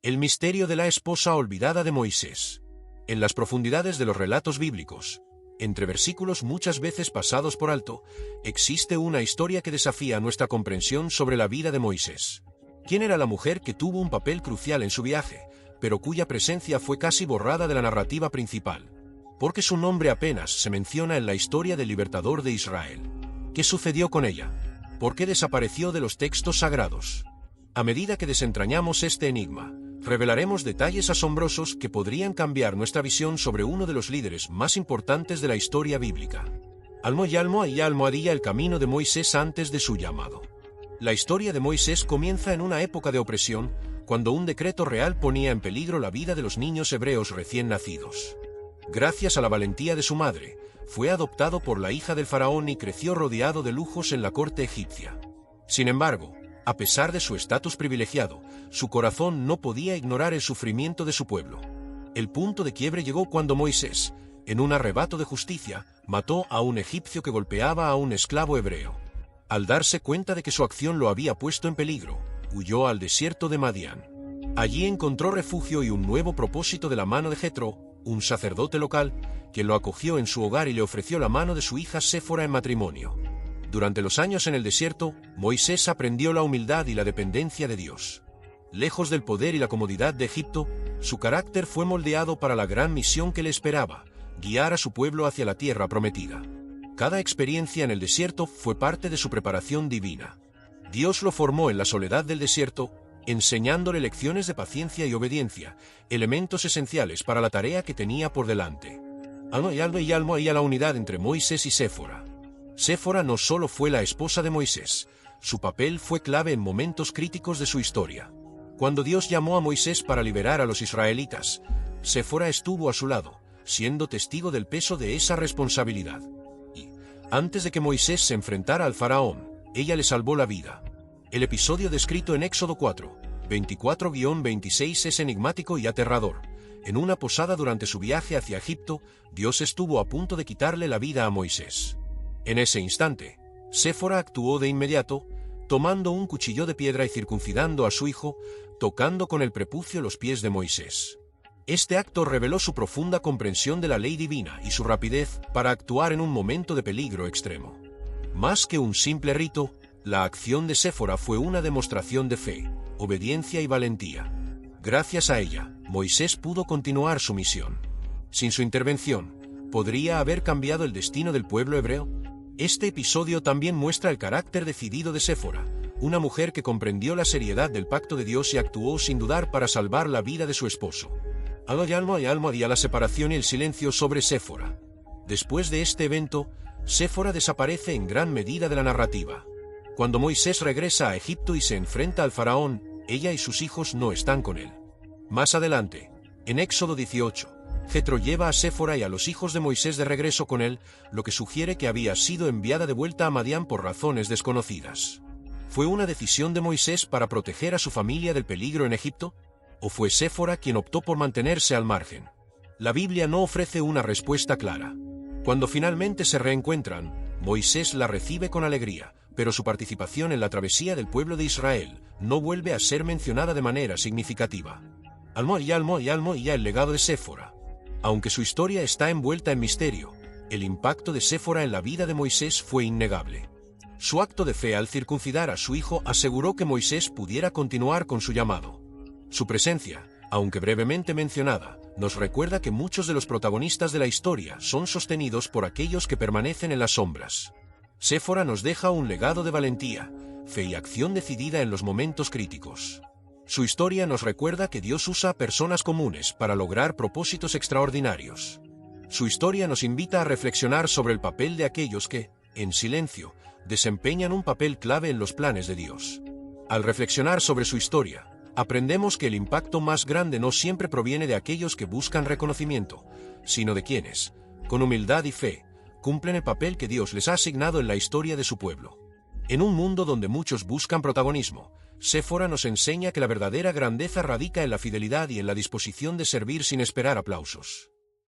El misterio de la esposa olvidada de Moisés. En las profundidades de los relatos bíblicos, entre versículos muchas veces pasados por alto, existe una historia que desafía nuestra comprensión sobre la vida de Moisés. ¿Quién era la mujer que tuvo un papel crucial en su viaje, pero cuya presencia fue casi borrada de la narrativa principal? Porque su nombre apenas se menciona en la historia del libertador de Israel. ¿Qué sucedió con ella? ¿Por qué desapareció de los textos sagrados? A medida que desentrañamos este enigma, revelaremos detalles asombrosos que podrían cambiar nuestra visión sobre uno de los líderes más importantes de la historia bíblica. Almohadilla el camino de Moisés antes de su llamado. La historia de Moisés comienza en una época de opresión, cuando un decreto real ponía en peligro la vida de los niños hebreos recién nacidos. Gracias a la valentía de su madre, fue adoptado por la hija del faraón y creció rodeado de lujos en la corte egipcia. Sin embargo, a pesar de su estatus privilegiado, su corazón no podía ignorar el sufrimiento de su pueblo. El punto de quiebre llegó cuando Moisés, en un arrebato de justicia, mató a un egipcio que golpeaba a un esclavo hebreo. Al darse cuenta de que su acción lo había puesto en peligro, huyó al desierto de Madián. Allí encontró refugio y un nuevo propósito de la mano de Jetro, un sacerdote local, quien lo acogió en su hogar y le ofreció la mano de su hija Séfora en matrimonio. Durante los años en el desierto, Moisés aprendió la humildad y la dependencia de Dios. Lejos del poder y la comodidad de Egipto, su carácter fue moldeado para la gran misión que le esperaba, guiar a su pueblo hacia la tierra prometida. Cada experiencia en el desierto fue parte de su preparación divina. Dios lo formó en la soledad del desierto, enseñándole lecciones de paciencia y obediencia, elementos esenciales para la tarea que tenía por delante. Y a la unidad entre Moisés y Séfora. Séfora no solo fue la esposa de Moisés, su papel fue clave en momentos críticos de su historia. Cuando Dios llamó a Moisés para liberar a los israelitas, Séfora estuvo a su lado, siendo testigo del peso de esa responsabilidad. Y, antes de que Moisés se enfrentara al faraón, ella le salvó la vida. El episodio descrito en Éxodo 4, 24-26 es enigmático y aterrador. En una posada durante su viaje hacia Egipto, Dios estuvo a punto de quitarle la vida a Moisés. En ese instante, Séfora actuó de inmediato, tomando un cuchillo de piedra y circuncidando a su hijo, tocando con el prepucio los pies de Moisés. Este acto reveló su profunda comprensión de la ley divina y su rapidez para actuar en un momento de peligro extremo. Más que un simple rito, la acción de Séfora fue una demostración de fe, obediencia y valentía. Gracias a ella, Moisés pudo continuar su misión. Sin su intervención, ¿podría haber cambiado el destino del pueblo hebreo? Este episodio también muestra el carácter decidido de Séfora, una mujer que comprendió la seriedad del pacto de Dios y actuó sin dudar para salvar la vida de su esposo. Y a la separación y el silencio sobre Séfora. Después de este evento, Séfora desaparece en gran medida de la narrativa. Cuando Moisés regresa a Egipto y se enfrenta al faraón, ella y sus hijos no están con él. Más adelante, en Éxodo 18, Jetro lleva a Séfora y a los hijos de Moisés de regreso con él, lo que sugiere que había sido enviada de vuelta a Madián por razones desconocidas. ¿Fue una decisión de Moisés para proteger a su familia del peligro en Egipto? ¿O fue Séfora quien optó por mantenerse al margen? La Biblia no ofrece una respuesta clara. Cuando finalmente se reencuentran, Moisés la recibe con alegría, pero su participación en la travesía del pueblo de Israel no vuelve a ser mencionada de manera significativa. Y el legado de Séfora. Aunque su historia está envuelta en misterio, el impacto de Séfora en la vida de Moisés fue innegable. Su acto de fe al circuncidar a su hijo aseguró que Moisés pudiera continuar con su llamado. Su presencia, aunque brevemente mencionada, nos recuerda que muchos de los protagonistas de la historia son sostenidos por aquellos que permanecen en las sombras. Séfora nos deja un legado de valentía, fe y acción decidida en los momentos críticos. Su historia nos recuerda que Dios usa a personas comunes para lograr propósitos extraordinarios. Su historia nos invita a reflexionar sobre el papel de aquellos que, en silencio, desempeñan un papel clave en los planes de Dios. Al reflexionar sobre su historia, aprendemos que el impacto más grande no siempre proviene de aquellos que buscan reconocimiento, sino de quienes, con humildad y fe, cumplen el papel que Dios les ha asignado en la historia de su pueblo. En un mundo donde muchos buscan protagonismo, Séfora nos enseña que la verdadera grandeza radica en la fidelidad y en la disposición de servir sin esperar aplausos.